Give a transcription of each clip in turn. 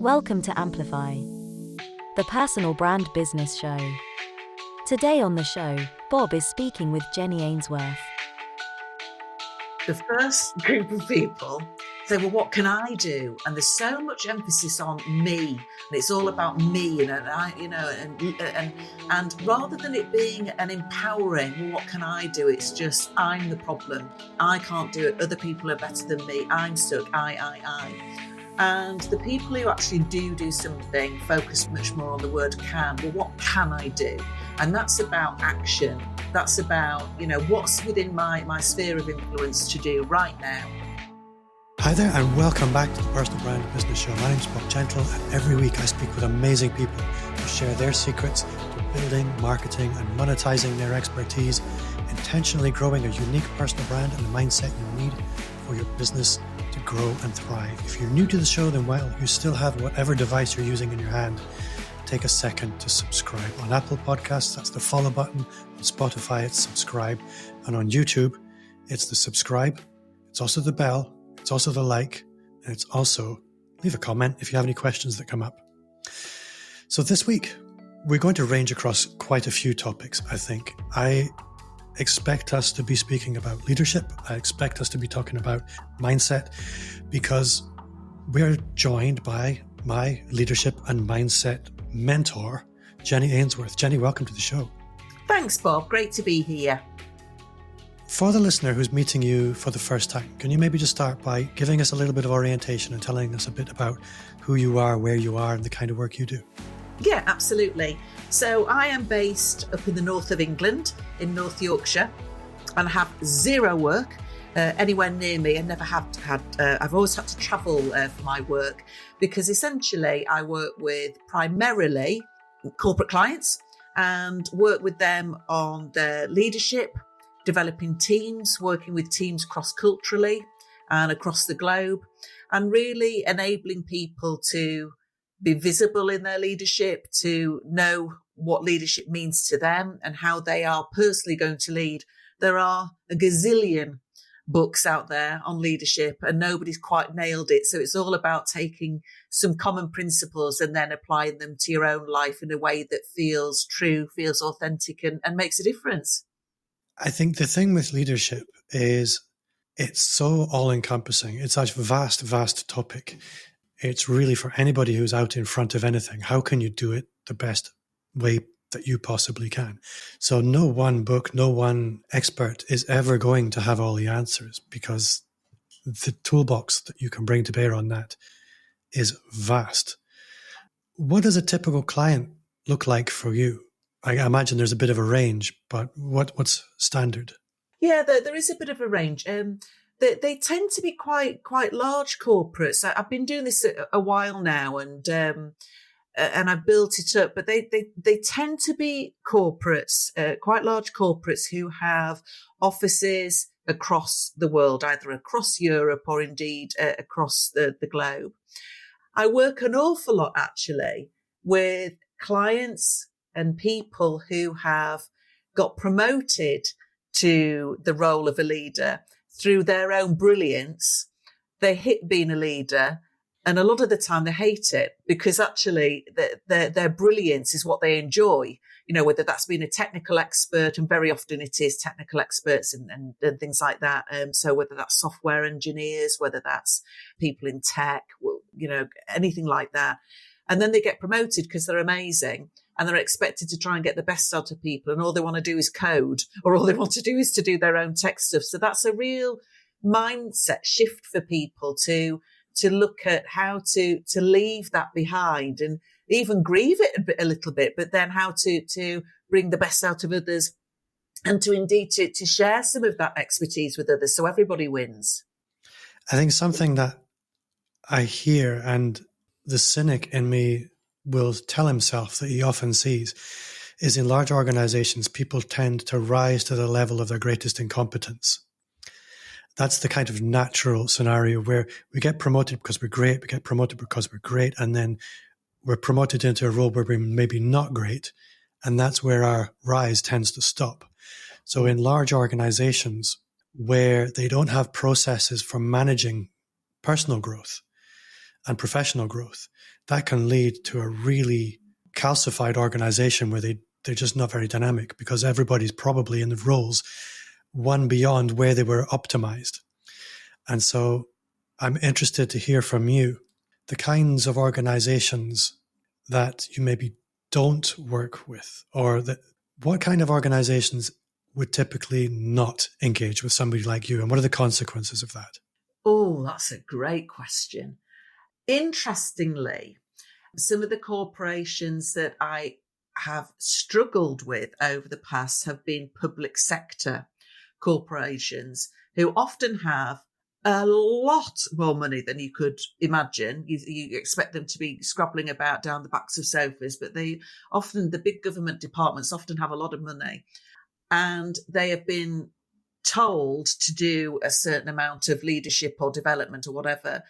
Welcome to Amplify, the personal brand business show. Today on the show, Bob is speaking with Jenny Ainsworth. The first group of people say, well, what can I do? And there's so much emphasis on me, and it's all about me, and rather than it being an empowering, well, what can I do? It's just, I'm the problem. I can't do it. Other people are better than me. I'm stuck. I. And the people who actually do something focus much more on the word can. Well, what can I do? And that's about action. That's about, what's within my sphere of influence to do right now. Hi there and welcome back to the Personal Brand Business Show. My name's Bob Gentle, and every week I speak with amazing people who share their secrets to building, marketing and monetizing their expertise, intentionally growing a unique personal brand and the mindset you need for your business to grow and thrive. If you're new to the show, then while you still have whatever device you're using in your hand, take a second to subscribe. On Apple Podcasts, that's the follow button. On Spotify, it's subscribe. And on YouTube, it's the subscribe. It's also the bell. It's also the like. And it's also leave a comment if you have any questions that come up. So this week, we're going to range across quite a few topics, I think. I expect us to be speaking about leadership. I expect us to be talking about mindset, because we're joined by my leadership and mindset mentor, Jenny Ainsworth. Jenny, welcome to the show. Thanks, Bob. Great to be here. For the listener who's meeting you for the first time, can you maybe just start by giving us a little bit of orientation and telling us a bit about who you are, where you are, and the kind of work you do? Yeah, absolutely. So I am based up in the north of England, in North Yorkshire, and have zero work anywhere near me. I never have had, I've always had to travel for my work, because essentially I work with primarily corporate clients and work with them on their leadership, developing teams, working with teams cross-culturally and across the globe, and really enabling people to be visible in their leadership, to know what leadership means to them and how they are personally going to lead. There are a gazillion books out there on leadership and nobody's quite nailed it. So it's all about taking some common principles and then applying them to your own life in a way that feels true, feels authentic, and makes a difference. I think the thing with leadership is it's so all-encompassing. It's such a vast, vast topic. It's really for anybody who's out in front of anything. How can you do it the best way that you possibly can? So no one book, no one expert is ever going to have all the answers, because the toolbox that you can bring to bear on that is vast. What does a typical client look like for you? I imagine there's a bit of a range, but what's standard? Yeah, there is a bit of a range. They tend to be quite large corporates. I've been doing this a while now, and I've built it up. But they tend to be corporates, quite large corporates who have offices across the world, either across Europe or indeed across the globe. I work an awful lot actually with clients and people who have got promoted to the role of a leader through their own brilliance. They hit being a leader, and a lot of the time they hate it, because actually their brilliance is what they enjoy, whether that's being a technical expert, and very often it is technical experts and things like that. So whether that's software engineers, whether that's people in tech, anything like that. And then they get promoted because they're amazing, and they're expected to try and get the best out of people, and all they want to do is code, or all they want to do is to do their own tech stuff. So that's a real mindset shift for people to look at how to leave that behind and even grieve it a little bit, but then how to bring the best out of others, and to indeed to share some of that expertise with others, so everybody wins. I think something that I hear, and the cynic in me will tell himself that he often sees, is in large organizations, people tend to rise to the level of their greatest incompetence. That's the kind of natural scenario where we get promoted because we're great, we get promoted because we're great, and then we're promoted into a role where we're maybe not great, and that's where our rise tends to stop. So in large organizations where they don't have processes for managing personal growth, and professional growth, that can lead to a really calcified organization where they're just not very dynamic because everybody's probably in the roles one beyond where they were optimized. And so I'm interested to hear from you the kinds of organizations that you maybe don't work with, or that what kind of organizations would typically not engage with somebody like you, and what are the consequences of that? Oh, that's a great question. Interestingly, some of the corporations that I have struggled with over the past have been public sector corporations who often have a lot more money than you could imagine. You expect them to be scrabbling about down the backs of sofas, but the big government departments often have a lot of money, and they have been told to do a certain amount of leadership or development or whatever,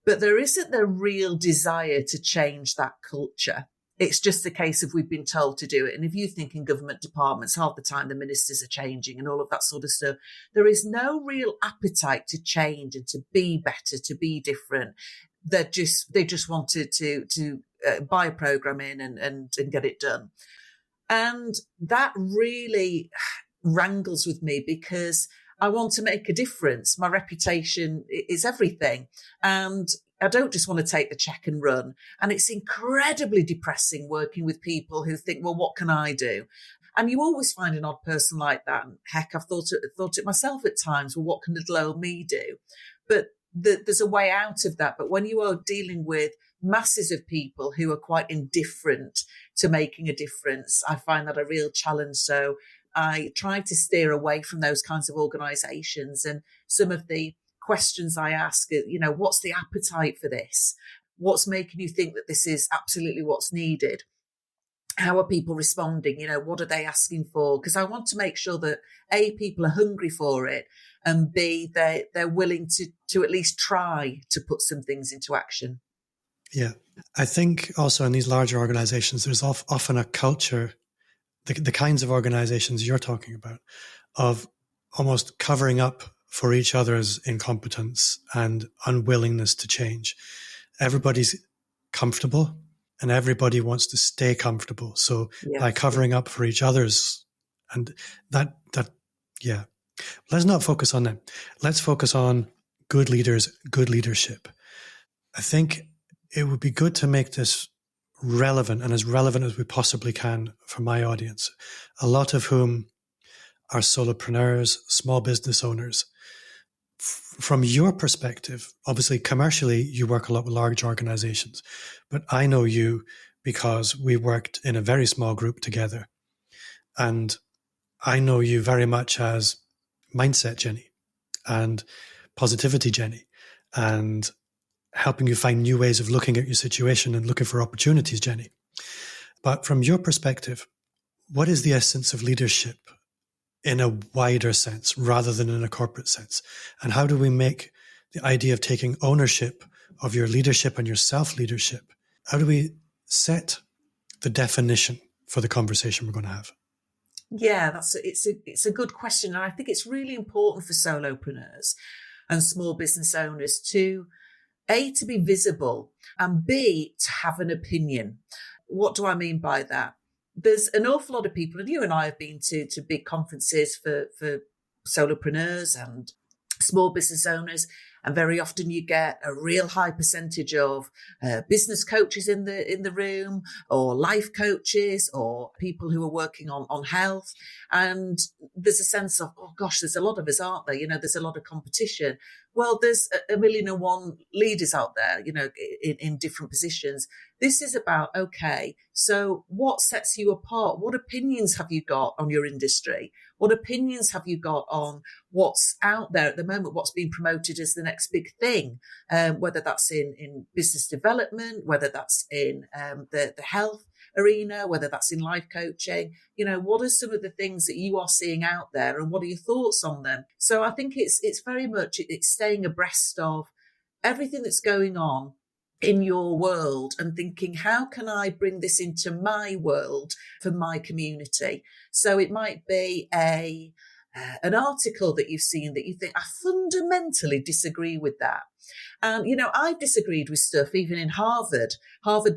but there isn't the real desire to change that culture. It's just a case of we've been told to do it. And if you think in government departments, half the time the ministers are changing and all of that sort of stuff, there is no real appetite to change and to be better, to be different. They just wanted to buy a program in and get it done. And that really wrangles with me because I want to make a difference. My reputation is everything. And I don't just want to take the check and run. And it's incredibly depressing working with people who think, well, what can I do? And you always find an odd person like that. And heck, I've thought it myself at times. Well, what can little old me do? But there's a way out of that. But when you are dealing with masses of people who are quite indifferent to making a difference, I find that a real challenge. So I try to steer away from those kinds of organisations. And some of the questions I ask, what's the appetite for this? What's making you think that this is absolutely what's needed? How are people responding? What are they asking for? Because I want to make sure that A, people are hungry for it, and B, they're willing to at least try to put some things into action. Yeah. I think also in these larger organizations, there's often a culture, the kinds of organizations you're talking about, of almost covering up for each other's incompetence and unwillingness to change. Everybody's comfortable and everybody wants to stay comfortable. So by covering up for each other's, and that, yeah. Let's not focus on that. Let's focus on good leaders, good leadership. I think it would be good to make this relevant and as relevant as we possibly can for my audience, a lot of whom are solopreneurs, small business owners. From your perspective, obviously commercially, you work a lot with large organizations, but I know you because we worked in a very small group together. And I know you very much as mindset Jenny and positivity Jenny and helping you find new ways of looking at your situation and looking for opportunities, Jenny. But from your perspective, what is the essence of leadership in a wider sense rather than in a corporate sense? And how do we make the idea of taking ownership of your leadership and your self-leadership, how do we set the definition for the conversation we're going to have? Yeah, it's a good question. And I think it's really important for solopreneurs and small business owners to, A, to be visible, and B, to have an opinion. What do I mean by that? There's an awful lot of people, and you and I have been to big conferences for solopreneurs and small business owners, and very often you get a real high percentage of business coaches in the room, or life coaches, or people who are working on health. And there's a sense of, oh gosh, there's a lot of us, aren't there? There's a lot of competition. Well, there's a 1,000,001 leaders out there, in different positions. This is about, okay, so what sets you apart? What opinions have you got on your industry? What opinions have you got on what's out there at the moment, what's being promoted as the next big thing, whether that's in business development, whether that's in the health arena, whether that's in life coaching? What are some of the things that you are seeing out there, and what are your thoughts on them? So I think it's very much, it's staying abreast of everything that's going on in your world and thinking, how can I bring this into my world for my community? So it might be a an article that you've seen that you think, I fundamentally disagree with that. And, I've disagreed with stuff even in Harvard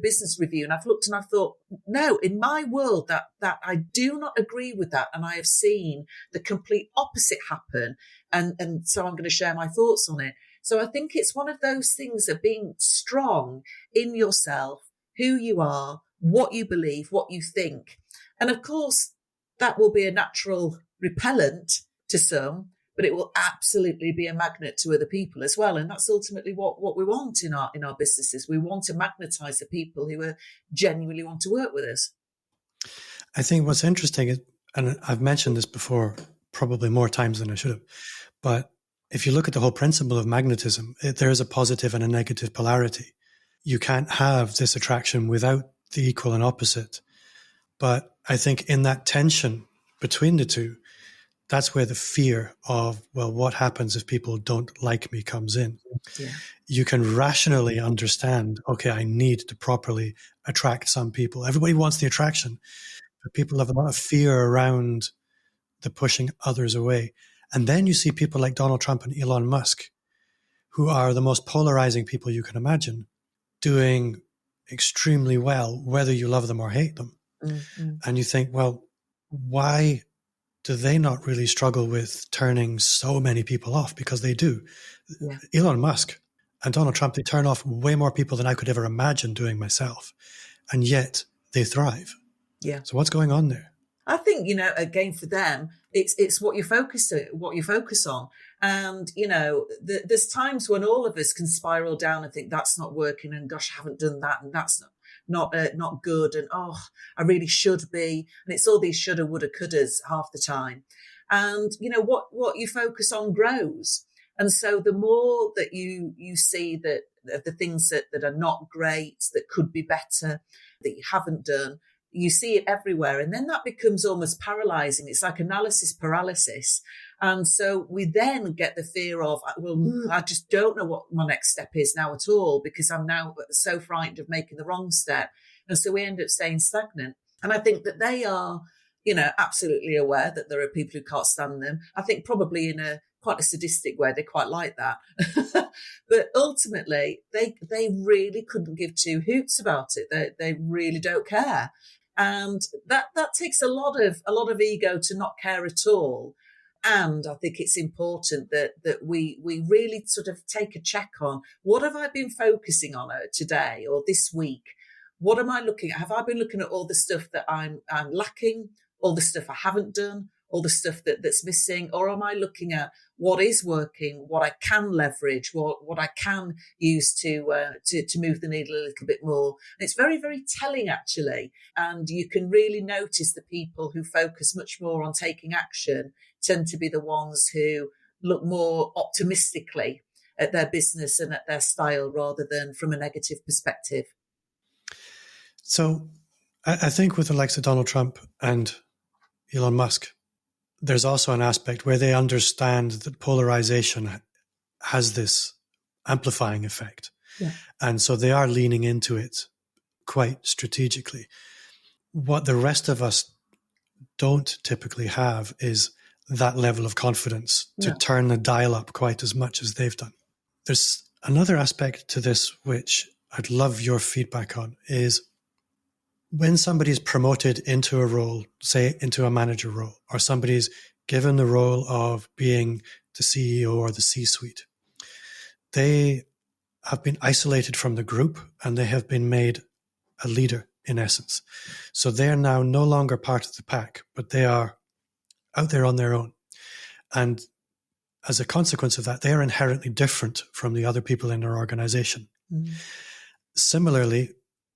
Business Review. And I've looked and I've thought, no, in my world, that I do not agree with that. And I have seen the complete opposite happen. And so I'm going to share my thoughts on it. So I think it's one of those things of being strong in yourself, who you are, what you believe, what you think. And of course, that will be a natural repellent to some, but it will absolutely be a magnet to other people as well. And that's ultimately what we want in our businesses. We want to magnetize the people who genuinely want to work with us. I think what's interesting is, and I've mentioned this before, probably more times than I should have, but if you look at the whole principle of magnetism, there is a positive and a negative polarity. You can't have this attraction without the equal and opposite. But I think in that tension between the two, that's where the fear of, well, what happens if people don't like me comes in. Yeah. You can rationally understand, okay, I need to properly attract some people. Everybody wants the attraction, but people have a lot of fear around the pushing others away. And then you see people like Donald Trump and Elon Musk, who are the most polarizing people you can imagine, doing extremely well, whether you love them or hate them. Mm-hmm. And you think, well, why do they not really struggle with turning so many people off? Because they do. Yeah. Elon Musk and Donald Trump, they turn off way more people than I could ever imagine doing myself. And yet they thrive. Yeah. So what's going on there? I think, again, for them, it's what you focus on. And, there's times when all of us can spiral down and think that's not working and gosh, I haven't done that and that's not good. And, I really should be. And it's all these shoulda, woulda, couldas half the time. And, what you focus on grows. And so the more that you see that the things that are not great, that could be better, that you haven't done, you see it everywhere. And then that becomes almost paralyzing. It's like analysis paralysis. And so we then get the fear of, well, I just don't know what my next step is now at all, because I'm now so frightened of making the wrong step. And so we end up staying stagnant. And I think that they are, absolutely aware that there are people who can't stand them. I think probably in quite a sadistic way, they quite like that. But ultimately, they really couldn't give two hoots about it. They really don't care. And that takes a lot of ego to not care at all. And I think it's important that we really sort of take a check on, what have I been focusing on today or this week? What am I looking at? Have I been looking at all the stuff that I'm lacking, all the stuff I haven't done, all the stuff that's missing? Or am I looking at what is working, what I can leverage, what I can use to move the needle a little bit more? And it's very, very telling, actually. And you can really notice the people who focus much more on taking action tend to be the ones who look more optimistically at their business and at their style rather than from a negative perspective. So I think with the likes of Donald Trump and Elon Musk, there's also an aspect where they understand that polarization has this amplifying effect. Yeah. And so they are leaning into it quite strategically. What the rest of us don't typically have is that level of confidence to turn the dial up quite as much as they've done. There's another aspect to this which I'd love your feedback on, is when somebody's promoted into a role, say into a manager role, or somebody's given the role of being the CEO or the C-suite, they have been isolated from the group and they have been made a leader in essence. So they are now no longer part of the pack, but they are out there on their own. And as a consequence of that, they are inherently different from the other people in their organization. Mm. Similarly,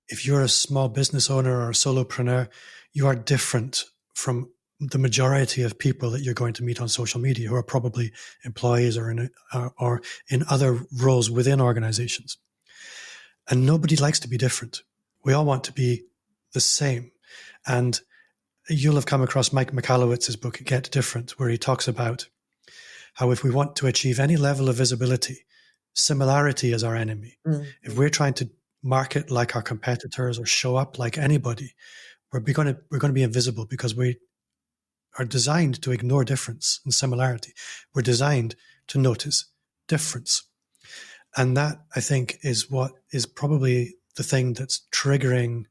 if you're a small business owner or a solopreneur, you are different from the majority of people that you're going to meet on social media who are probably employees or in other roles within organizations. And nobody likes to be different. We all want to be the same. And you'll have come across Mike Michalowicz's book, Get Different, where he talks about how if we want to achieve any level of visibility, similarity is our enemy. Mm. If we're trying to market like our competitors or show up like anybody, we're going to be invisible because we are designed to ignore difference and similarity. We're designed to notice difference. And that, I think, is what is probably the thing that's triggering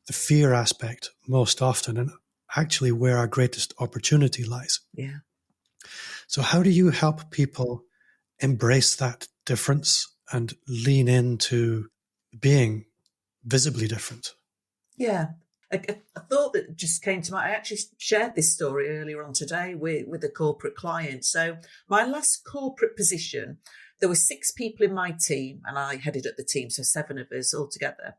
the fear aspect most often, and actually where our greatest opportunity lies. Yeah. So how do you help people embrace that difference and lean into being visibly different? Yeah. A thought that just came to mind, I actually shared this story earlier on today with a corporate client. So my last corporate position, there were 6 people in my team and I headed up the team, so 7 of us all together.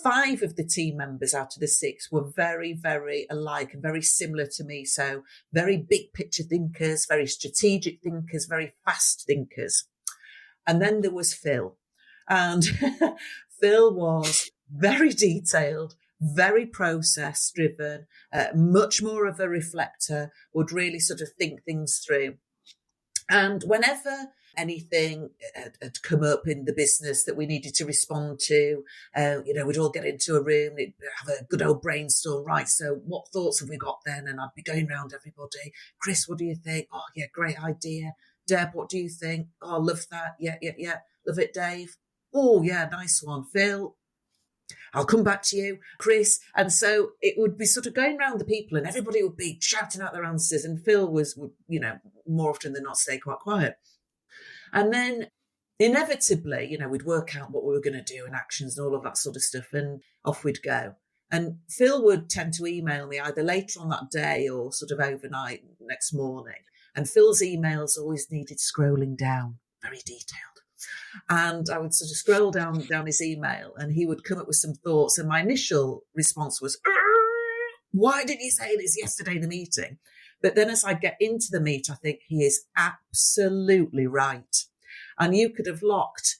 5 of the team members out of the 6 were very, very alike and very similar to me. So very big picture thinkers, very strategic thinkers, very fast thinkers. And then there was Phil. And Phil was very detailed, very process driven, much more of a reflector, would really sort of think things through. And whenever anything had come up in the business that we needed to respond to, we'd all get into a room, we'd have a good old brainstorm. Right, so what thoughts have we got then? And I'd be going around everybody. Chris, what do you think? Oh, yeah, great idea. Deb, what do you think? Oh, love that. Yeah. Love it, Dave. Oh, yeah, nice one. Phil, I'll come back to you. Chris. And so it would be sort of going around the people and everybody would be shouting out their answers. And Phil would, more often than not stay quite quiet. And then inevitably, we'd work out what we were going to do and actions and all of that sort of stuff. And off we'd go. And Phil would tend to email me either later on that day or sort of overnight next morning. And Phil's emails always needed scrolling down, very detailed. And I would sort of scroll down his email and he would come up with some thoughts. And my initial response was, why didn't you say this yesterday in the meeting? But then as I get into the meet, I think he is absolutely right. And you could have locked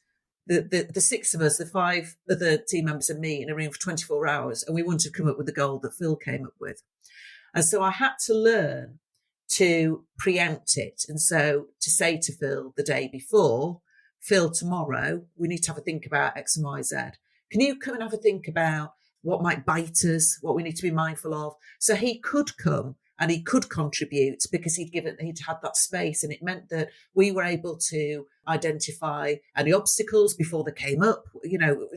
the 6 of us, the 5 other team members and me in a room for 24 hours, and we wouldn't have come up with the goal that Phil came up with. And so I had to learn to preempt it. And so to say to Phil the day before, Phil, tomorrow, we need to have a think about X and Y, Z. Can you come and have a think about what might bite us, what we need to be mindful of? So he could come and he could contribute because he'd had that space. And it meant that we were able to identify any obstacles before they came up,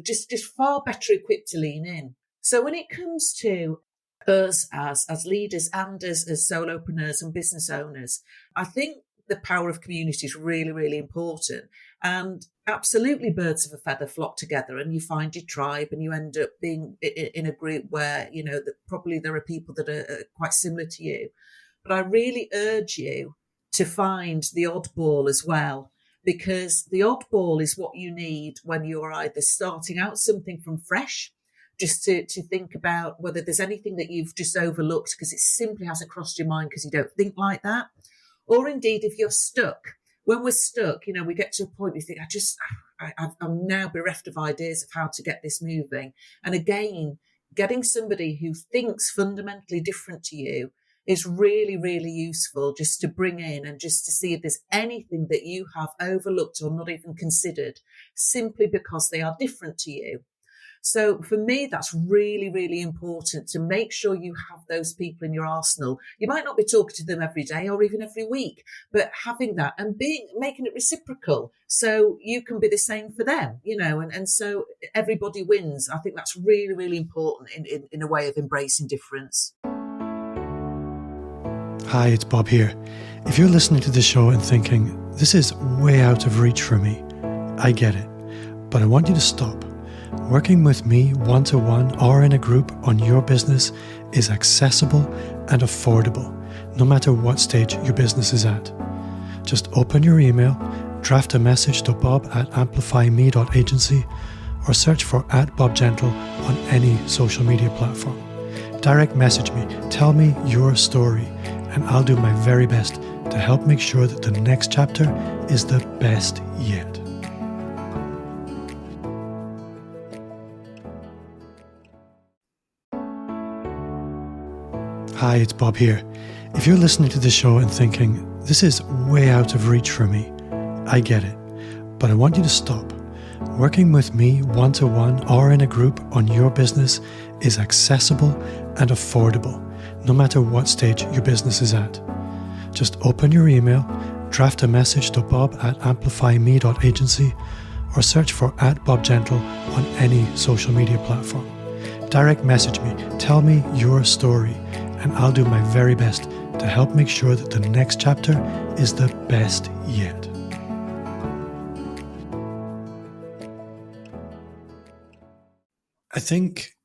just far better equipped to lean in. So when it comes to us as leaders and as solopreneurs and business owners, I think the power of community is really, really important. And absolutely birds of a feather flock together and you find your tribe and you end up being in a group where, that probably there are people that are quite similar to you. But I really urge you to find the oddball as well, because the oddball is what you need when you're either starting out something from fresh, just to think about whether there's anything that you've just overlooked because it simply hasn't crossed your mind because you don't think like that. Or indeed, if you're stuck, when we're stuck, we get to a point where you think, I'm now bereft of ideas of how to get this moving. And again, getting somebody who thinks fundamentally different to you is really, really useful just to bring in and just to see if there's anything that you have overlooked or not even considered simply because they are different to you. So for me, that's really, really important to make sure you have those people in your arsenal. You might not be talking to them every day or even every week, but having that and making it reciprocal so you can be the same for them, and so everybody wins. I think that's really, really important in a way of embracing difference. Hi, it's Bob here. If you're listening to the show and thinking, this is way out of reach for me, I get it, but I want you to stop. Working with me one-to-one or in a group on your business is accessible and affordable, no matter what stage your business is at. Just open your email, draft a message to bob@amplifyme.agency, or search for @BobGentle on any social media platform. Direct message me, tell me your story, and I'll do my very best to help make sure that the next chapter is the best yet. Hi, it's Bob here. If you're listening to the show and thinking, this is way out of reach for me, I get it, but I want you to stop. Working with me one-to-one or in a group on your business is accessible and affordable, no matter what stage your business is at. Just open your email, draft a message to bob@amplifyme.agency, or search for @BobGentle on any social media platform. Direct message me, tell me your story, and I'll do my very best to help make sure that the next chapter is the best yet. I think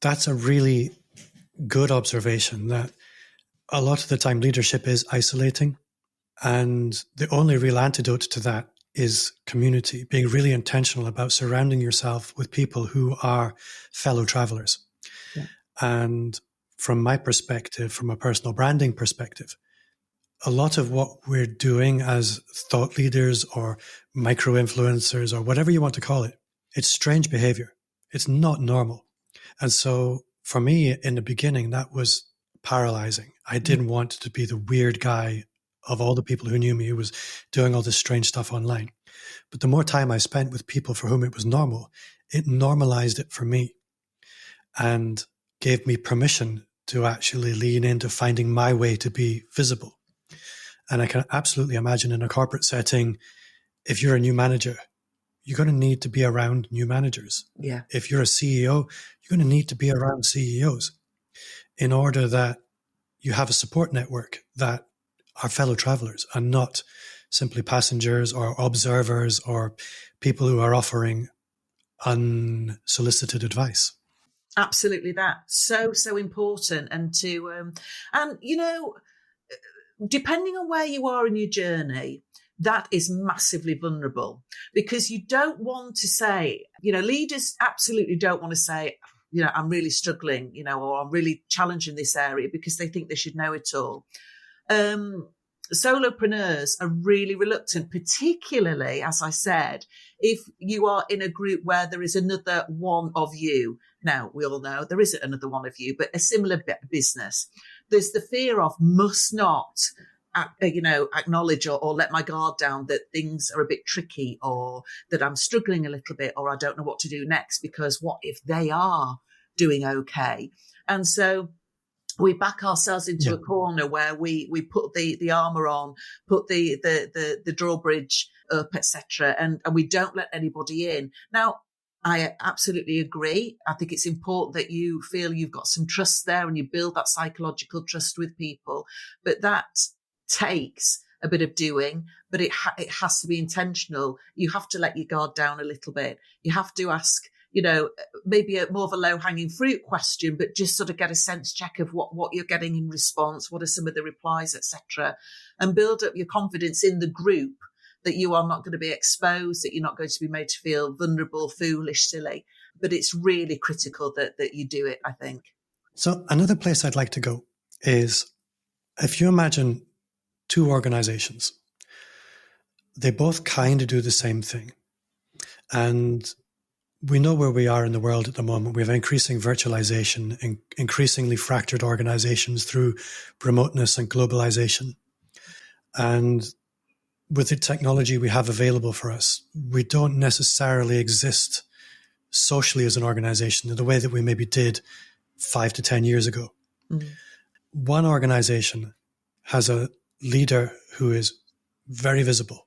that's a really good observation, that a lot of the time leadership is isolating, and the only real antidote to that is community, being really intentional about surrounding yourself with people who are fellow travelers. Yeah. And from my perspective, from a personal branding perspective, a lot of what we're doing as thought leaders or micro influencers or whatever you want to call it, it's strange behavior. It's not normal. And so for me in the beginning, that was paralyzing. I didn't want to be the weird guy of all the people who knew me who was doing all this strange stuff online. But the more time I spent with people for whom it was normal, it normalized it for me and gave me permission to actually lean into finding my way to be visible. And I can absolutely imagine in a corporate setting, if you're a new manager, you're going to need to be around new managers. Yeah. If you're a CEO, you're going to need to be around CEOs in order that you have a support network that are fellow travelers and not simply passengers or observers or people who are offering unsolicited advice. Absolutely, that's so important. And depending on where you are in your journey, that is massively vulnerable, because you don't want to say, leaders absolutely don't want to say, I'm really struggling, or I'm really challenging this area, because they think they should know it all. Solopreneurs are really reluctant, particularly, as I said, if you are in a group where there is another one of you. Now, we all know there isn't another one of you, but a similar business. There's the fear of must not, acknowledge or let my guard down that things are a bit tricky, or that I'm struggling a little bit, or I don't know what to do next, because what if they are doing okay? And so we back ourselves into a corner where we put the armor on, put the drawbridge up, etc., and we don't let anybody in. Now, I absolutely agree. I think it's important that you feel you've got some trust there and you build that psychological trust with people. But that takes a bit of doing, but it has to be intentional. You have to let your guard down a little bit. You have to ask, maybe more of a low-hanging fruit question, but just sort of get a sense check of what you're getting in response, what are some of the replies, etc., and build up your confidence in the group that you are not going to be exposed, that you're not going to be made to feel vulnerable, foolish, silly. But it's really critical that you do it, I think. So another place I'd like to go is, if you imagine two organizations, they both kind of do the same thing. And we know where we are in the world at the moment. We have increasing virtualization and increasingly fractured organizations through remoteness and globalization. And with the technology we have available for us, we don't necessarily exist socially as an organization in the way that we maybe did 5 to 10 years ago. Mm-hmm. One organization has a leader who is very visible.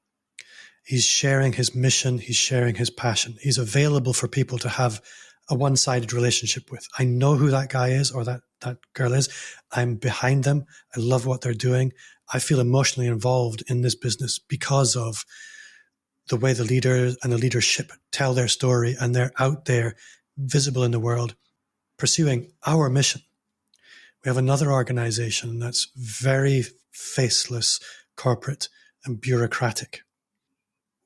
He's sharing his mission. He's sharing his passion. He's available for people to have a one-sided relationship with. I know who that guy is or that girl is. I'm behind them. I love what they're doing. I feel emotionally involved in this business because of the way the leaders and the leadership tell their story, and they're out there visible in the world pursuing our mission. We have another organization that's very faceless, corporate, and bureaucratic.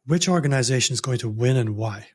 Which organization is going to win and why?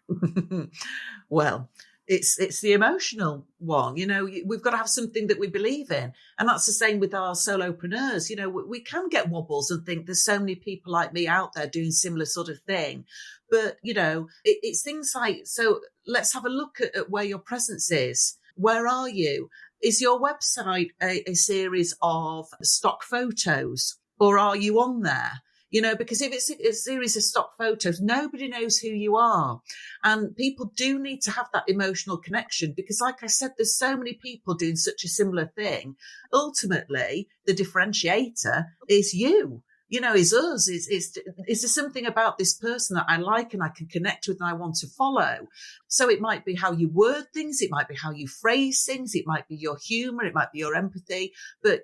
Well, it's the emotional one. We've got to have something that we believe in. And that's the same with our solopreneurs. We can get wobbles and think there's so many people like me out there doing similar sort of thing. But, it's things like, so let's have a look at where your presence is. Where are you? Is your website a series of stock photos, or are you on there? because if it's a series of stock photos, nobody knows who you are. And people do need to have that emotional connection because, like I said, there's so many people doing such a similar thing. Ultimately, the differentiator is you. Is us. Is there something about this person that I like and I can connect with and I want to follow? So it might be how you word things. It might be how you phrase things. It might be your humor. It might be your empathy. But,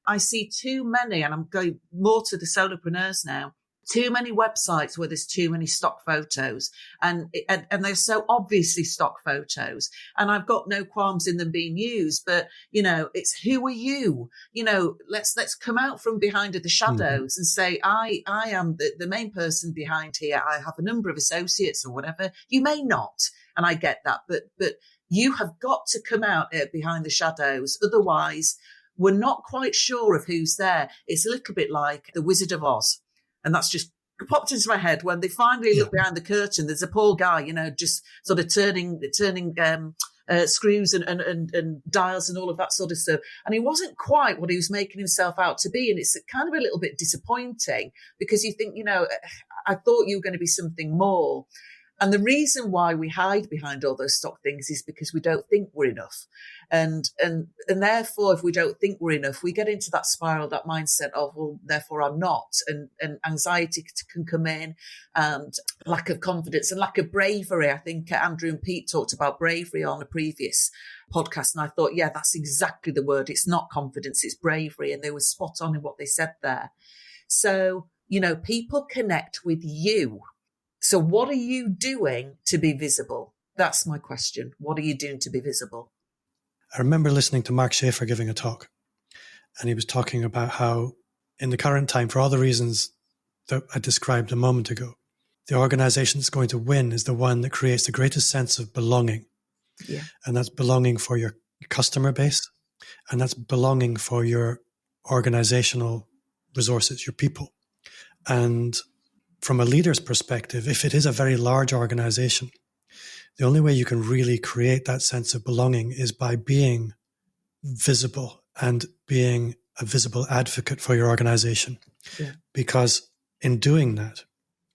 I see too many, and I'm going more to the solopreneurs now, too many websites where there's too many stock photos and they're so obviously stock photos, and I've got no qualms in them being used, but it's who are you? Let's come out from behind the shadows and say, I am the main person behind here. I have a number of associates or whatever. You may not, and I get that, but you have got to come out behind the shadows. Otherwise, we're not quite sure of who's there. It's a little bit like the Wizard of Oz. And that's just popped into my head when they finally look behind the curtain. There's a poor guy, just sort of turning screws and dials and all of that sort of stuff. And he wasn't quite what he was making himself out to be. And it's kind of a little bit disappointing because you think, I thought you were going to be something more. And the reason why we hide behind all those stock things is because we don't think we're enough. And therefore, if we don't think we're enough, we get into that spiral, that mindset of, well, therefore I'm not. And anxiety can come in, and lack of confidence and lack of bravery. I think Andrew and Pete talked about bravery on a previous podcast. And I thought, yeah, that's exactly the word. It's not confidence, it's bravery. And they were spot on in what they said there. So, people connect with you. So what are you doing to be visible? That's my question. What are you doing to be visible? I remember listening to Mark Schaefer giving a talk, and he was talking about how in the current time, for all the reasons that I described a moment ago, the organization that's going to win is the one that creates the greatest sense of belonging. Yeah. And that's belonging for your customer base, and that's belonging for your organizational resources, your people. And from a leader's perspective, if it is a very large organization, the only way you can really create that sense of belonging is by being visible and being a visible advocate for your organization. Yeah. Because in doing that,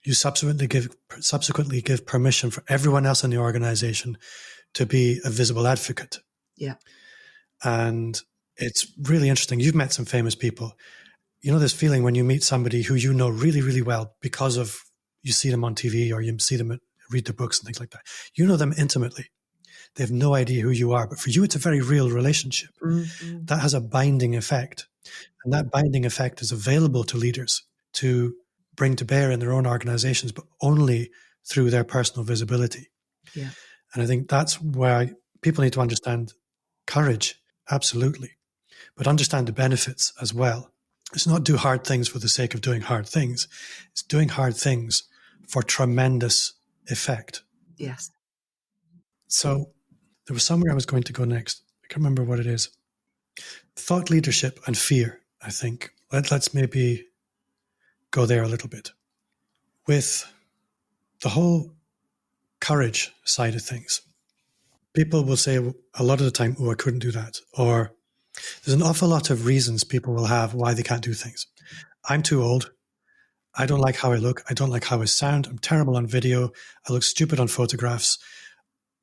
you subsequently give permission for everyone else in the organization to be a visible advocate. Yeah. And it's really interesting. You've met some famous people. This feeling when you meet somebody who you know really, really well because of you see them on TV or you see them read their books and things like that. You know them intimately. They have no idea who you are. But for you, it's a very real relationship. Mm-hmm. That has a binding effect. And that binding effect is available to leaders to bring to bear in their own organizations, but only through their personal visibility. Yeah. And I think that's where people need to understand courage, absolutely, but understand the benefits as well. It's not do hard things for the sake of doing hard things. It's doing hard things for tremendous effect. Yes. So there was somewhere I was going to go next. I can't remember what it is. Thought leadership and fear, I think. Let's maybe go there a little bit. With the whole courage side of things, people will say a lot of the time, oh, I couldn't do that. Or there's an awful lot of reasons people will have why they can't do things. I'm too old. I don't like how I look. I don't like how I sound. I'm terrible on video. I look stupid on photographs.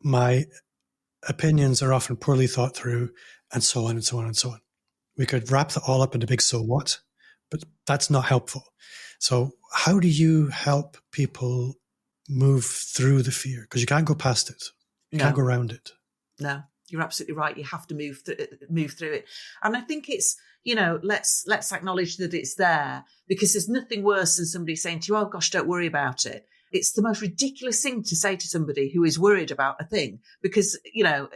My opinions are often poorly thought through, and so on and so on and so on. We could wrap that all up in a big so what, but that's not helpful. So how do you help people move through the fear? Because you can't go past it. You can't go around it. No, you're absolutely right. You have to move through it. And I think it's, let's acknowledge that it's there, because there's nothing worse than somebody saying to you, oh gosh, don't worry about it. It's the most ridiculous thing to say to somebody who is worried about a thing, because,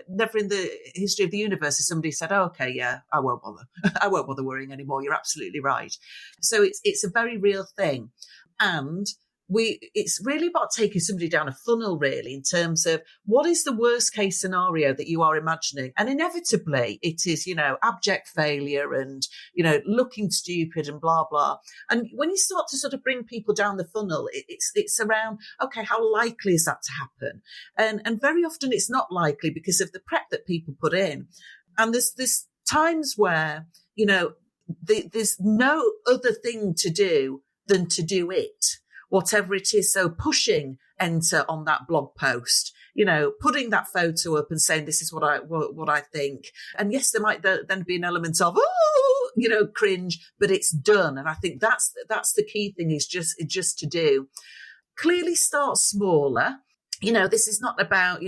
never in the history of the universe has somebody said, oh, okay, yeah, I won't bother. I won't bother worrying anymore. You're absolutely right. So it's a very real thing. And it's really about taking somebody down a funnel, really, in terms of what is the worst case scenario that you are imagining. And inevitably it is, abject failure and, looking stupid and blah, blah. And when you start to sort of bring people down the funnel, it's around, okay, how likely is that to happen? And very often it's not likely because of the prep that people put in. And there's times where, there's no other thing to do than to do it, whatever it is. So pushing enter on that blog post, putting that photo up and saying, this is what I think. And yes, there might then be an element of, cringe, but it's done. And I think that's the key thing, is just to do. Clearly start smaller. This is not about,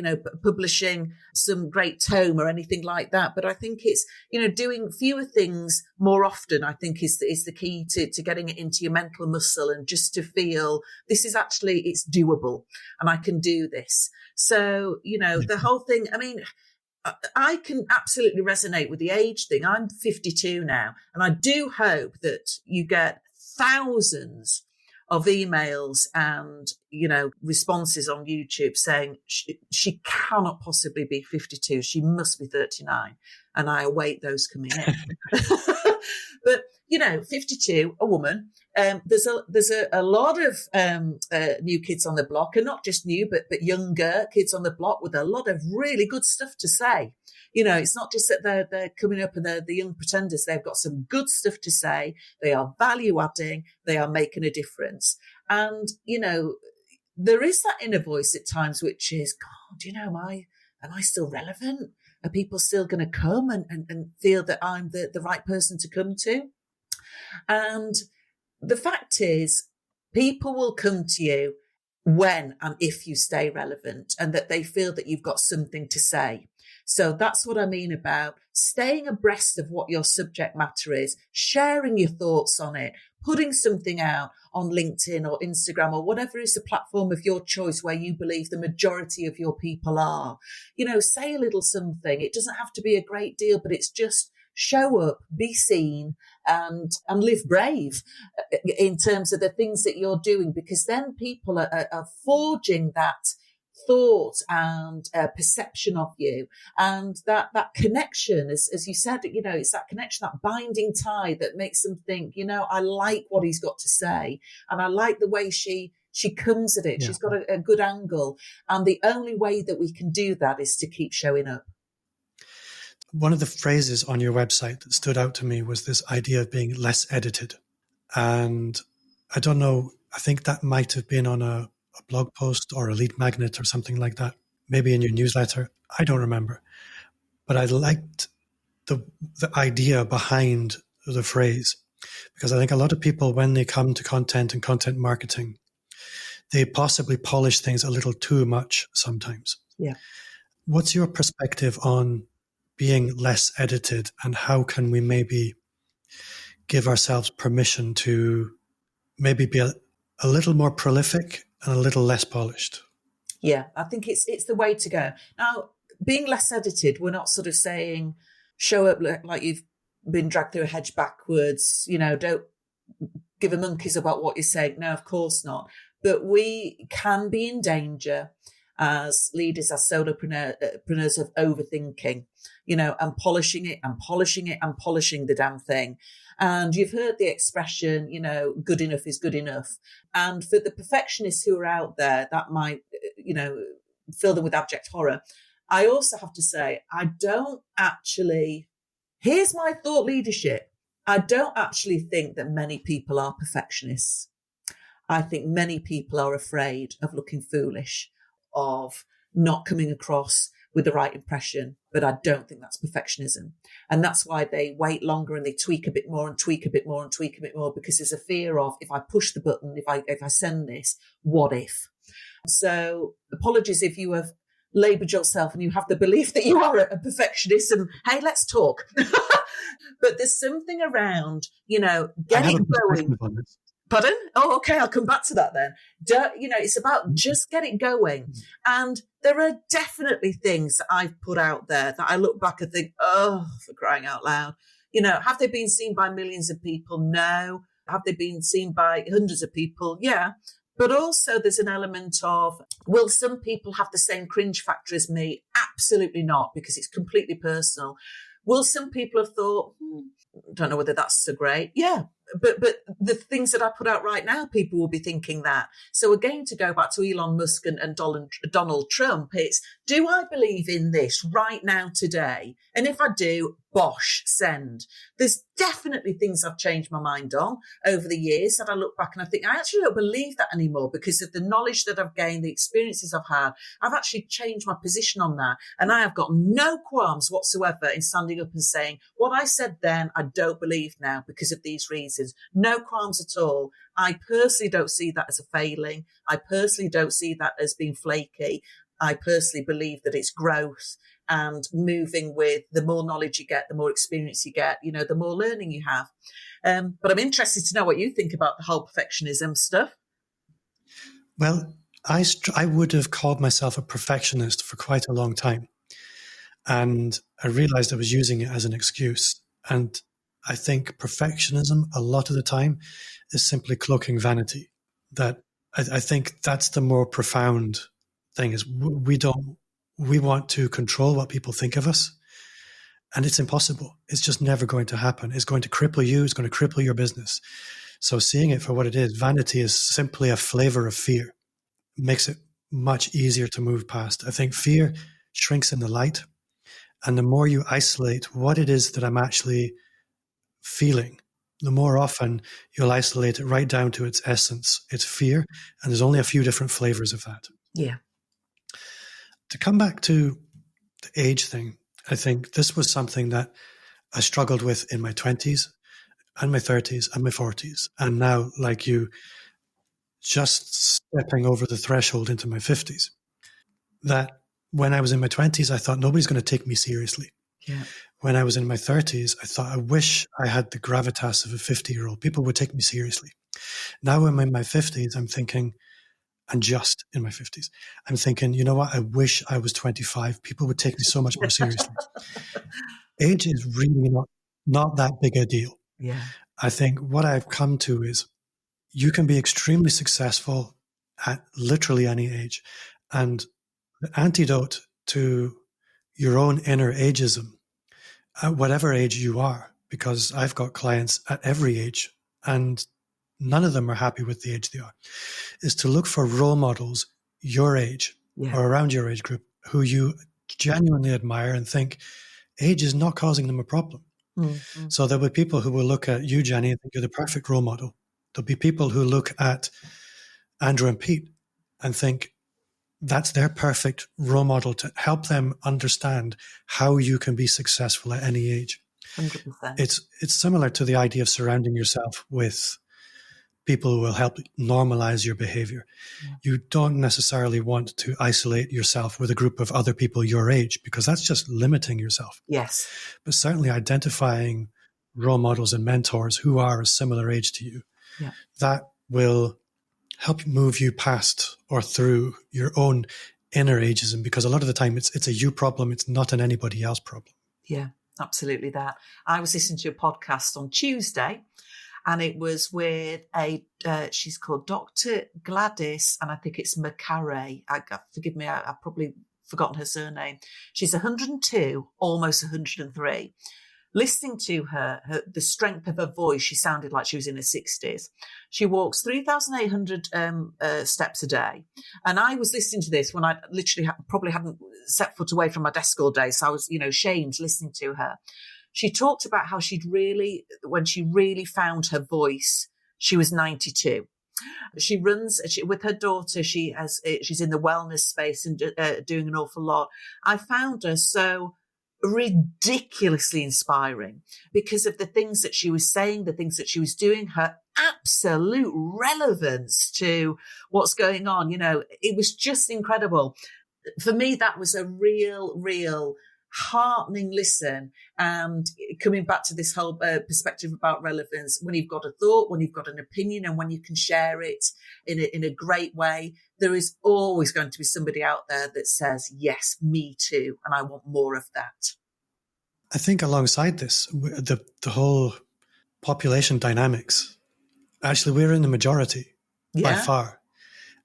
publishing some great tome or anything like that. But I think it's, doing fewer things more often, I think is the key to getting it into your mental muscle, and just to feel this is actually, it's doable and I can do this. So, the whole thing, I mean, I can absolutely resonate with the age thing. I'm 52 now, and I do hope that you get thousands of emails and, responses on YouTube saying she cannot possibly be 52. She must be 39. And I await those coming in. But, 52, a woman, there's a lot of new kids on the block, and not just new, but younger kids on the block with a lot of really good stuff to say. It's not just that they're coming up and they're the young pretenders. They've got some good stuff to say. They are value adding. They are making a difference. And, there is that inner voice at times, which is, God, am I still relevant? Are people still going to come and feel that I'm the right person to come to? And the fact is, people will come to you when and if you stay relevant, and that they feel that you've got something to say. So that's what I mean about staying abreast of what your subject matter is, sharing your thoughts on it, putting something out on LinkedIn or Instagram or whatever is the platform of your choice where you believe the majority of your people are. Say a little something. It doesn't have to be a great deal, but it's just show up, be seen, and live brave in terms of the things that you're doing, because then people are forging that thought and perception of you, and that connection, as you said, it's that connection, that binding tie that makes them think, I like what he's got to say, and I like the way she comes at it. Yeah. She's got a good angle, and the only way that we can do that is to keep showing up. One of the phrases on your website that stood out to me was this idea of being less edited. And I don't know, I think that might have been on a blog post or a lead magnet or something like that, maybe in your newsletter. I don't remember. But I liked the idea behind the phrase, because I think a lot of people, when they come to content and content marketing, they possibly polish things a little too much sometimes. Yeah. What's your perspective on being less edited, and how can we maybe give ourselves permission to maybe be a little more prolific and a little less polished? Yeah, I think it's the way to go. Now, being less edited, we're not sort of saying show up like you've been dragged through a hedge backwards, don't give a monkeys about what you're saying. No, of course not. But we can be in danger as leaders, as solopreneurs, of overthinking, and polishing it and polishing it and polishing the damn thing. And you've heard the expression, good enough is good enough. And for the perfectionists who are out there, that might, fill them with abject horror. I also have to say, here's my thought leadership. I don't actually think that many people are perfectionists. I think many people are afraid of looking foolish, of not coming across with the right impression, but I don't think that's perfectionism. And that's why they wait longer and they tweak a bit more and tweak a bit more and tweak a bit more, because there's a fear of, if I push the button, if I send this, what if? So apologies if you have laboured yourself and you have the belief that you are a perfectionist, and hey, let's talk. But there's something around, get it going. Pardon? Oh, okay. I'll come back to that then. It's about just get it going. And there are definitely things that I've put out there that I look back and think, oh, for crying out loud. Have they been seen by millions of people? No. Have they been seen by hundreds of people? Yeah. But also there's an element of, will some people have the same cringe factor as me? Absolutely not, because it's completely personal. Will some people have thought, don't know whether that's so great? Yeah. But the things that I put out right now, people will be thinking that. So again, to go back to Elon Musk and Donald Trump, it's, do I believe in this right now today? And if I do, bosh, send. There's definitely things I've changed my mind on over the years that I look back and I think, I actually don't believe that anymore because of the knowledge that I've gained, the experiences I've had. I've actually changed my position on that. And I have got no qualms whatsoever in standing up and saying, what I said then, I don't believe now because of these reasons. No qualms at all. I personally don't see that as a failing. I personally don't see that as being flaky. I personally believe that it's growth and moving with the more knowledge you get, the more experience you get, the more learning you have. But I'm interested to know what you think about the whole perfectionism stuff. Well, I would have called myself a perfectionist for quite a long time. And I realized I was using it as an excuse. And I think perfectionism, a lot of the time, is simply cloaking vanity. That I think that's the more profound thing is we want to control what people think of us. And it's impossible. It's just never going to happen. It's going to cripple you. It's going to cripple your business. So seeing it for what it is, vanity is simply a flavor of fear. It makes it much easier to move past. I think fear shrinks in the light. And the more you isolate what it is that I'm actually feeling, the more often you'll isolate it right down to its essence. It's fear. And there's only a few different flavors of that. Yeah. To come back to the age thing, I think this was something that I struggled with in my 20s and my 30s and my 40s. And now, like you, just stepping over the threshold into my 50s. That when I was in my 20s, I thought nobody's going to take me seriously. Yeah. When I was in my 30s, I thought I wish I had the gravitas of a 50-year-old. People would take me seriously. Now I'm in my 50s, I'm thinking, and just in my 50s, I'm thinking, you know what? I wish I was 25. People would take me so much more seriously. Age is really not that big a deal. Yeah. I think what I've come to is you can be extremely successful at literally any age. And the antidote to your own inner ageism, at whatever age you are, because I've got clients at every age and none of them are happy with the age they are, is to look for role models your age or around your age group who you genuinely admire and think age is not causing them a problem. Mm-hmm. So there'll be people who will look at you, Jenny, and think you're the perfect role model. There'll be people who look at Andrew and Pete and think that's their perfect role model to help them understand how you can be successful at any age. 100%. It's similar to the idea of surrounding yourself with people who will help normalize your behavior. Yeah. You don't necessarily want to isolate yourself with a group of other people your age because that's just limiting yourself. Yes. But certainly identifying role models and mentors who are a similar age to you, that will help move you past or through your own inner ageism, because a lot of the time it's a you problem. It's not an anybody else problem. Yeah, absolutely that. I was listening to a podcast on Tuesday and it was with she's called Dr. Gladys, and I think it's McCarray. Forgive me, I've probably forgotten her surname. She's 102, almost 103. Listening to her, the strength of her voice, she sounded like she was in her 60s. She walks 3,800 steps a day. And I was listening to this when I literally probably hadn't set foot away from my desk all day. So I was, shamed listening to her. She talked about how when she really found her voice, she was 92. She runs with her daughter. She's in the wellness space and doing an awful lot. I found her so ridiculously inspiring because of the things that she was saying, the things that she was doing, her absolute relevance to what's going on. It was just incredible. For me, that was a real heartening listen. And coming back to this whole perspective about relevance, when you've got a thought, when you've got an opinion, and when you can share it in a great way, there is always going to be somebody out there that says, yes, me too, and I want more of that. I think alongside this, the whole population dynamics, actually we're in the majority by far.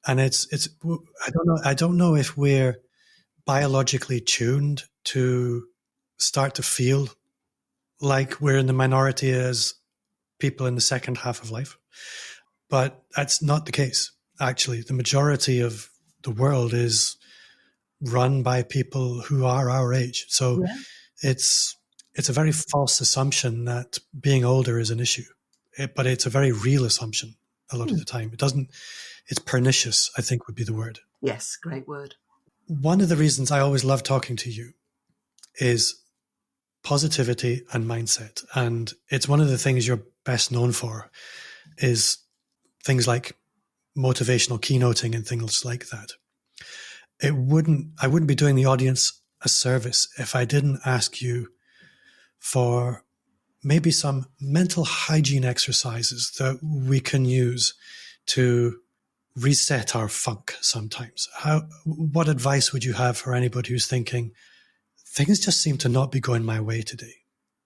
And I don't know if we're biologically tuned to start to feel like we're in the minority as people in the second half of life. But that's not the case. Actually, the majority of the world is run by people who are our age. So it's it's a very false assumption that being older is an issue, but it's a very real assumption a lot of the time. It's pernicious, I think would be the word. Yes, great word. One of the reasons I always love talking to you is positivity and mindset. And it's one of the things you're best known for is things like motivational keynoting and things like that. I wouldn't be doing the audience a service if I didn't ask you for maybe some mental hygiene exercises that we can use to reset our funk sometimes. What advice would you have for anybody who's thinking, things just seem to not be going my way today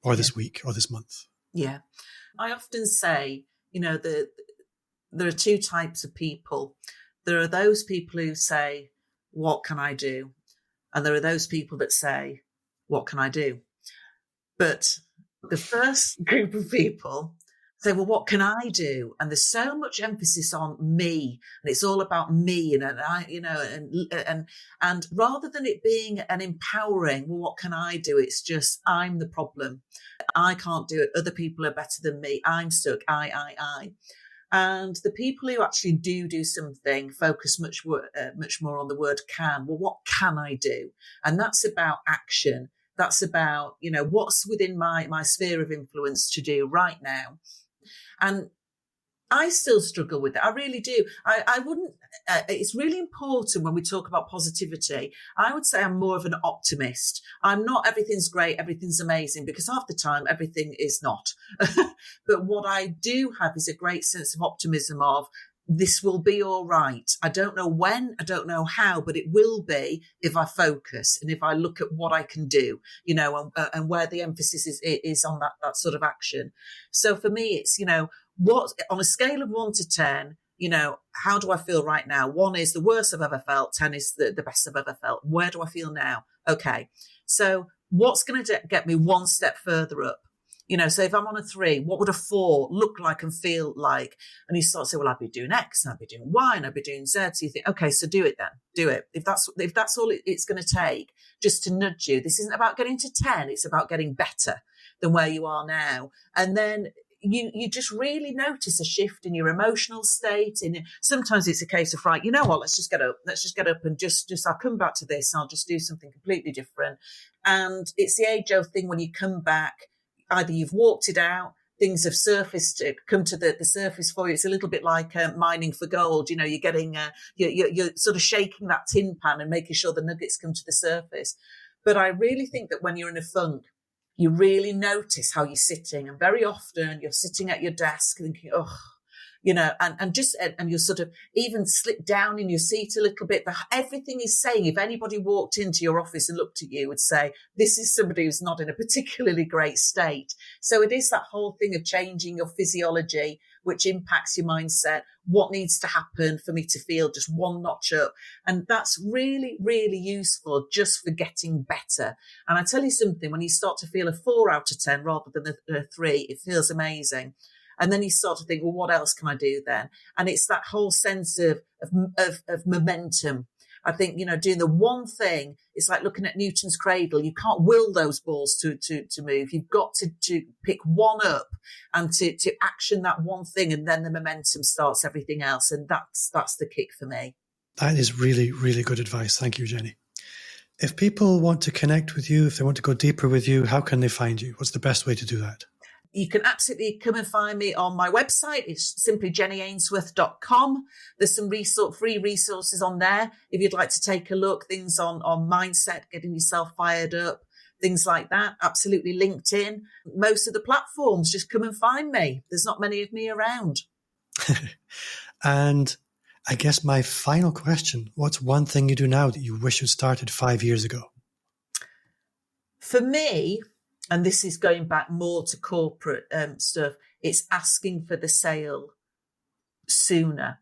or this week or this month? Yeah. I often say, there are two types of people. There are those people who say, what can I do? And there are those people that say, what can I do? But the first group of people say, well, what can I do? And there's so much emphasis on me, and it's all about me, and rather than it being an empowering, well, what can I do? It's just, I'm the problem. I can't do it. Other people are better than me. I'm stuck. I. And the people who actually do something focus much more on the word can. Well, what can I do? And that's about action. That's about, what's within my sphere of influence to do right now. And I still struggle with it. I really do. I wouldn't, it's really important when we talk about positivity. I would say I'm more of an optimist. I'm not everything's great, everything's amazing, because half the time everything is not. But what I do have is a great sense of optimism of this will be all right. I don't know when, I don't know how, but it will be if I focus and if I look at what I can do, and where the emphasis is on that sort of action. So for me, it's, what on a scale of 1 to 10, how do I feel right now? 1 is the worst I've ever felt. 10 is the best I've ever felt. Where do I feel now? Okay. So what's going to get me one step further up? So if I'm on a 3, what would a 4 look like and feel like? And you start to say, well, I'd be doing X and I'd be doing Y and I'd be doing Z. So you think, okay, so do it then. Do it. If that's all it's going to take just to nudge you. This isn't about getting to 10. It's about getting better than where you are now. And then you just really notice a shift in your emotional state. And sometimes it's a case of, right, you know what, let's just get up and just I'll come back to this. And I'll just do something completely different. And it's the age-old thing when you come back, either you've walked it out, things have surfaced, come to the surface for you. It's a little bit like mining for gold. You're getting, you're sort of shaking that tin pan and making sure the nuggets come to the surface. But I really think that when you're in a funk, you really notice how you're sitting. And very often you're sitting at your desk thinking, and you're sort of even slip down in your seat a little bit. Everything is saying, if anybody walked into your office and looked at you, would say, this is somebody who's not in a particularly great state. So it is that whole thing of changing your physiology, which impacts your mindset. What needs to happen for me to feel just one notch up? And that's really, really useful just for getting better. And I tell you something, when you start to feel a 4 out of 10 rather than a 3, it feels amazing. And then you start to think, well, what else can I do then? And it's that whole sense of momentum. I think, doing the one thing, it's like looking at Newton's cradle. You can't will those balls to move. You've got to pick one up and to action that one thing. And then the momentum starts everything else. And that's the kick for me. That is really, really good advice. Thank you, Jenny. If people want to connect with you, if they want to go deeper with you, how can they find you? What's the best way to do that? You can absolutely come and find me on my website. It's simply jennyainsworth.com. There's some free resources on there if you'd like to take a look, things on mindset, getting yourself fired up, things like that. Absolutely. LinkedIn, most of the platforms, just come and find me. There's not many of me around. And I guess my final question, what's one thing you do now that you wish you started 5 years ago? For me, and this is going back more to corporate stuff, it's asking for the sale sooner.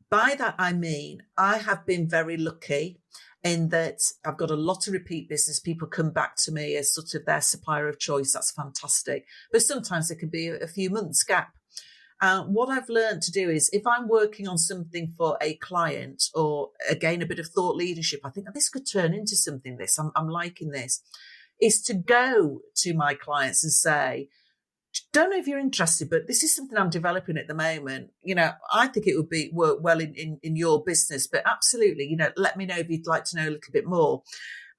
By that, I mean, I have been very lucky in that I've got a lot of repeat business. People come back to me as sort of their supplier of choice. That's fantastic. But sometimes there can be a few months gap. What I've learned to do is if I'm working on something for a client or, again, a bit of thought leadership, I think this could turn into something, I'm liking this. is to go to my clients and say, don't know if you're interested, but this is something I'm developing at the moment. I think it would work well in your business, but absolutely, let me know if you'd like to know a little bit more.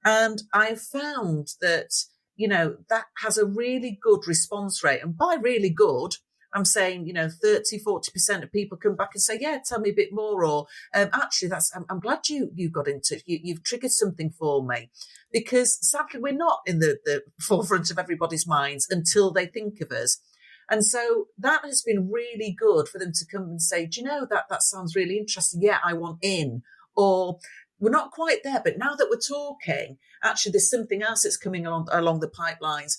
And I found that, that has a really good response rate. And by really good, I'm saying, 30, 40% of people come back and say, yeah, tell me a bit more. Or actually, I'm glad you got into, you've triggered something for me. Because sadly, we're not in the forefront of everybody's minds until they think of us. And so that has been really good for them to come and say, do you know, that sounds really interesting. Yeah, I want in. Or we're not quite there, but now that we're talking, actually, there's something else that's coming along the pipelines.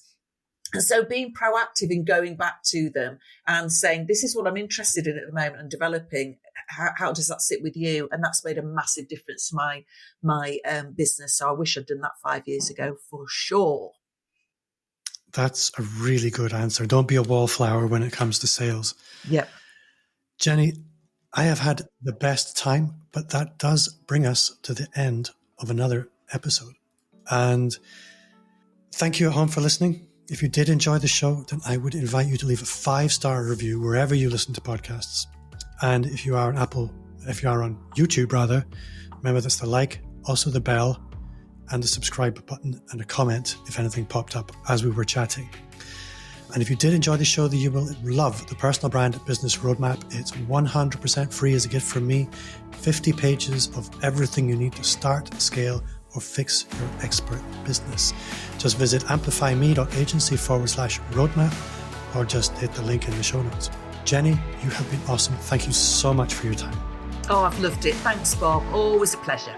And so being proactive in going back to them and saying, this is what I'm interested in at the moment and developing, how does that sit with you? And that's made a massive difference to my business. So I wish I'd done that 5 years ago for sure. That's a really good answer. Don't be a wallflower when it comes to sales. Yep. Jenny, I have had the best time, but that does bring us to the end of another episode. And thank you at home for listening. If you did enjoy the show, then I would invite you to leave a 5-star review wherever you listen to podcasts. And if you are on YouTube rather, remember that's the like, also the bell, and the subscribe button, and a comment if anything popped up as we were chatting. And if you did enjoy the show, then you will love the Personal Brand Business Roadmap. It's 100% free as a gift from me. 50 pages of everything you need to start, scale, or fix your expert business. Just visit amplifyme.agency/roadmap or just hit the link in the show notes. Jenny, you have been awesome. Thank you so much for your time. Oh, I've loved it. Thanks, Bob. Always a pleasure.